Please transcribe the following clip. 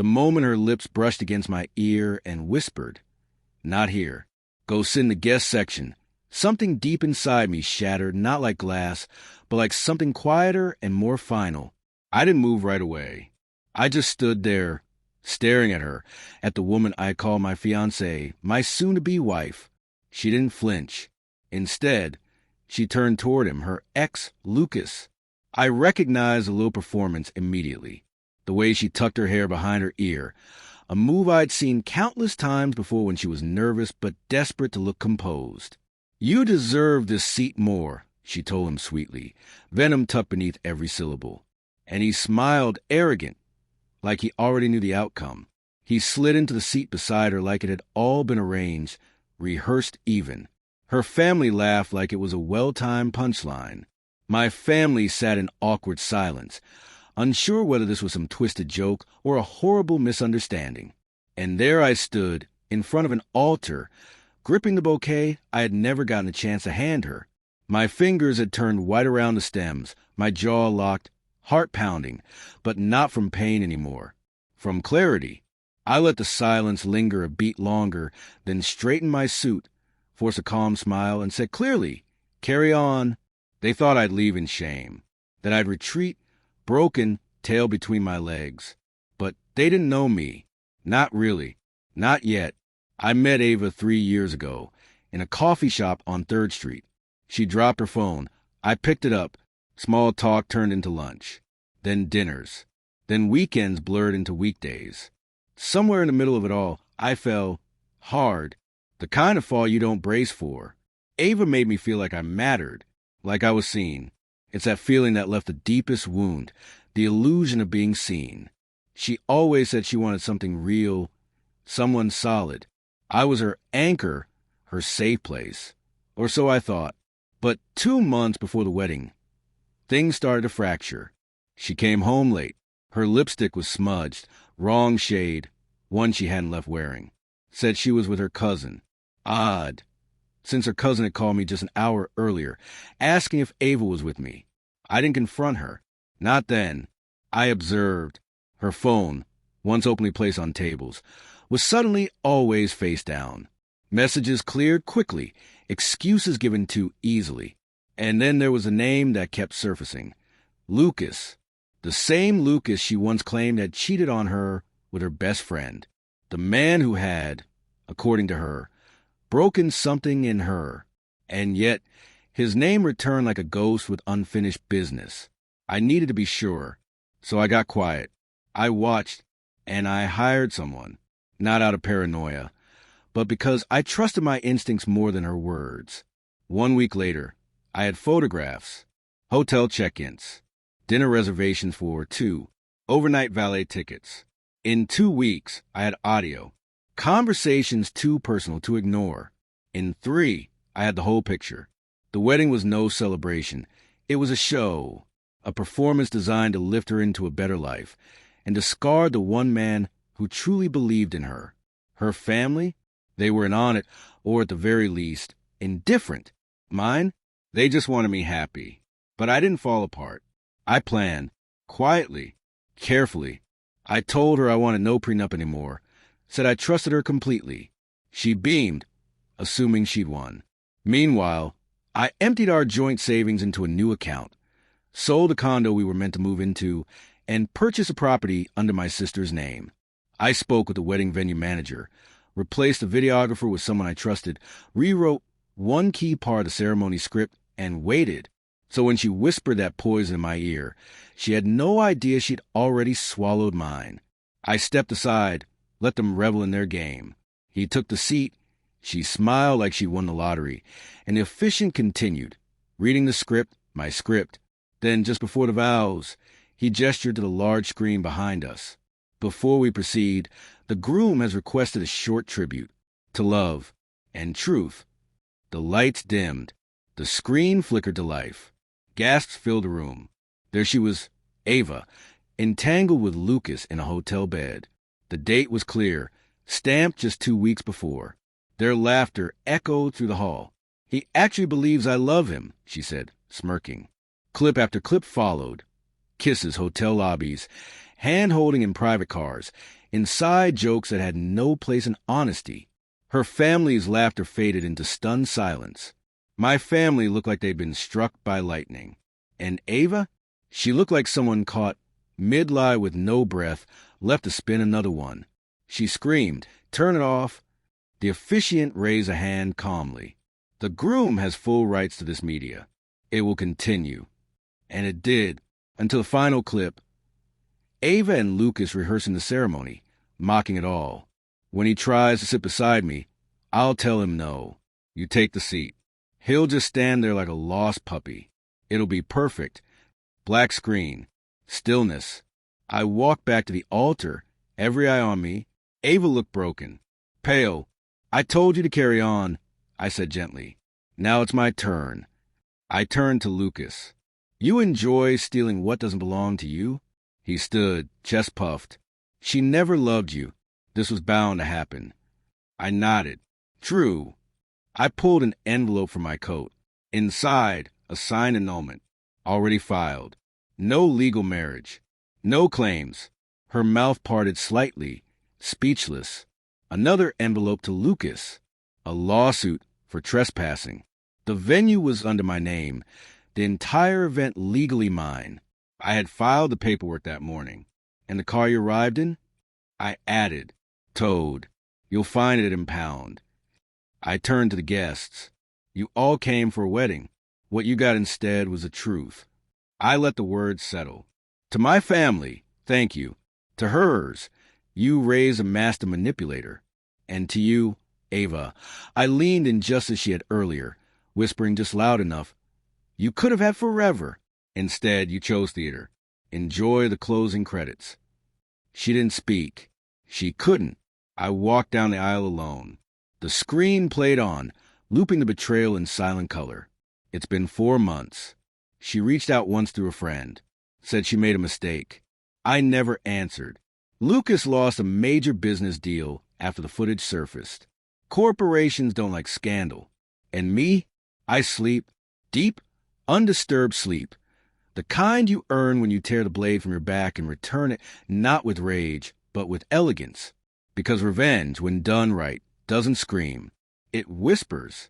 The moment her lips brushed against my ear and whispered, "Not here. Go sit in the guest section," something deep inside me shattered, not like glass, but like something quieter and more final. I didn't move right away. I just stood there, staring at her, at the woman I call my fiancée, my soon-to-be wife. She didn't flinch. Instead, she turned toward him, her ex, Lucas. I recognized the little performance immediately. The way she tucked her hair behind her ear, a move I'd seen countless times before when she was nervous but desperate to look composed. "You deserve this seat more," she told him sweetly, venom tucked beneath every syllable. And he smiled arrogant, like he already knew the outcome. He slid into the seat beside her like it had all been arranged, rehearsed even. Her family laughed like it was a well-timed punchline. My family sat in awkward silence, unsure whether this was some twisted joke or a horrible misunderstanding. And there I stood, in front of an altar, gripping the bouquet I had never gotten a chance to hand her. My fingers had turned white around the stems, my jaw locked, heart pounding, but not from pain anymore. From clarity. I let the silence linger a beat longer, then straightened my suit, forced a calm smile, and said clearly, "Carry on." They thought I'd leave in shame, that I'd retreat, broken, tail between my legs. But they didn't know me. Not really. Not yet. I met Ava 3 years ago, in a coffee shop on 3rd Street. She dropped her phone. I picked it up. Small talk turned into lunch. Then dinners. Then weekends blurred into weekdays. Somewhere in the middle of it all, I fell hard. The kind of fall you don't brace for. Ava made me feel like I mattered, like I was seen. It's that feeling that left the deepest wound, the illusion of being seen. She always said she wanted something real, someone solid. I was her anchor, her safe place. Or so I thought. But 2 months before the wedding, things started to fracture. She came home late. Her lipstick was smudged, wrong shade, one she hadn't left wearing. Said she was with her cousin. Odd, since her cousin had called me just an hour earlier, asking if Ava was with me. I didn't confront her. Not then. I observed. Her phone, once openly placed on tables, was suddenly always face down. Messages cleared quickly, excuses given too easily. And then there was a name that kept surfacing. Lucas. The same Lucas she once claimed had cheated on her with her best friend. The man who had, according to her, broken something in her. And yet, his name returned like a ghost with unfinished business. I needed to be sure, so I got quiet. I watched, and I hired someone, not out of paranoia, but because I trusted my instincts more than her words. 1 week later, I had photographs, hotel check-ins, dinner reservations for 2, overnight valet tickets. In 2 weeks, I had audio, conversations too personal to ignore. In 3, I had the whole picture. The wedding was no celebration. It was a show, a performance designed to lift her into a better life and discard the one man who truly believed in her. Her family? They were in on it, or at the very least, indifferent. Mine? They just wanted me happy. But I didn't fall apart. I planned, quietly, carefully. I told her I wanted no prenup anymore, said I trusted her completely. She beamed, assuming she'd won. Meanwhile, I emptied our joint savings into a new account, sold a condo we were meant to move into, and purchased a property under my sister's name. I spoke with the wedding venue manager, replaced the videographer with someone I trusted, rewrote one key part of the ceremony script, and waited. So when she whispered that poison in my ear, she had no idea she'd already swallowed mine. I stepped aside, let them revel in their game. He took the seat. She smiled like she won the lottery, and the officiant continued, reading the script, my script. Then, just before the vows, he gestured to the large screen behind us. Before we proceed, the groom has requested a short tribute to love and truth. The lights dimmed. The screen flickered to life. Gasps filled the room. There she was, Ava, entangled with Lucas in a hotel bed. The date was clear, stamped just 2 weeks before. Their laughter echoed through the hall. "He actually believes I love him," she said, smirking. Clip after clip followed. Kisses, hotel lobbies, hand-holding in private cars. Inside jokes that had no place in honesty. Her family's laughter faded into stunned silence. My family looked like they'd been struck by lightning. And Ava? She looked like someone caught mid-lie with no breath, left to spin another one. She screamed, "Turn it off." The officiant raised a hand calmly. "The groom has full rights to this media. It will continue." And it did, until the final clip. Ava and Lucas rehearsing the ceremony, mocking it all. When he tries to sit beside me, I'll tell him no. You take the seat. He'll just stand there like a lost puppy. It'll be perfect. Black screen. Stillness. I walk back to the altar, every eye on me. Ava looked broken. Pale. "I told you to carry on," I said gently. "Now it's my turn." I turned to Lucas. "You enjoy stealing what doesn't belong to you?" He stood, chest puffed. "She never loved you. This was bound to happen." I nodded. "True." I pulled an envelope from my coat. Inside, a signed annulment. Already filed. No legal marriage. No claims. Her mouth parted slightly, speechless. Another envelope to Lucas. A lawsuit for trespassing. The venue was under my name. The entire event legally mine. I had filed the paperwork that morning. And the car you arrived in? I added. Towed. You'll find it impound. I turned to the guests. You all came for a wedding. What you got instead was the truth. I let the words settle. To my family, thank you. To hers, you raised a master manipulator. And to you, Ava, I leaned in just as she had earlier, whispering just loud enough. You could have had forever. Instead, you chose theater. Enjoy the closing credits. She didn't speak. She couldn't. I walked down the aisle alone. The screen played on, looping the betrayal in silent color. It's been 4 months. She reached out once through a friend. Said she made a mistake. I never answered. Lucas lost a major business deal after the footage surfaced. Corporations don't like scandal. And me? I sleep. Deep, undisturbed sleep. The kind you earn when you tear the blade from your back and return it not with rage, but with elegance. Because revenge, when done right, doesn't scream. It whispers.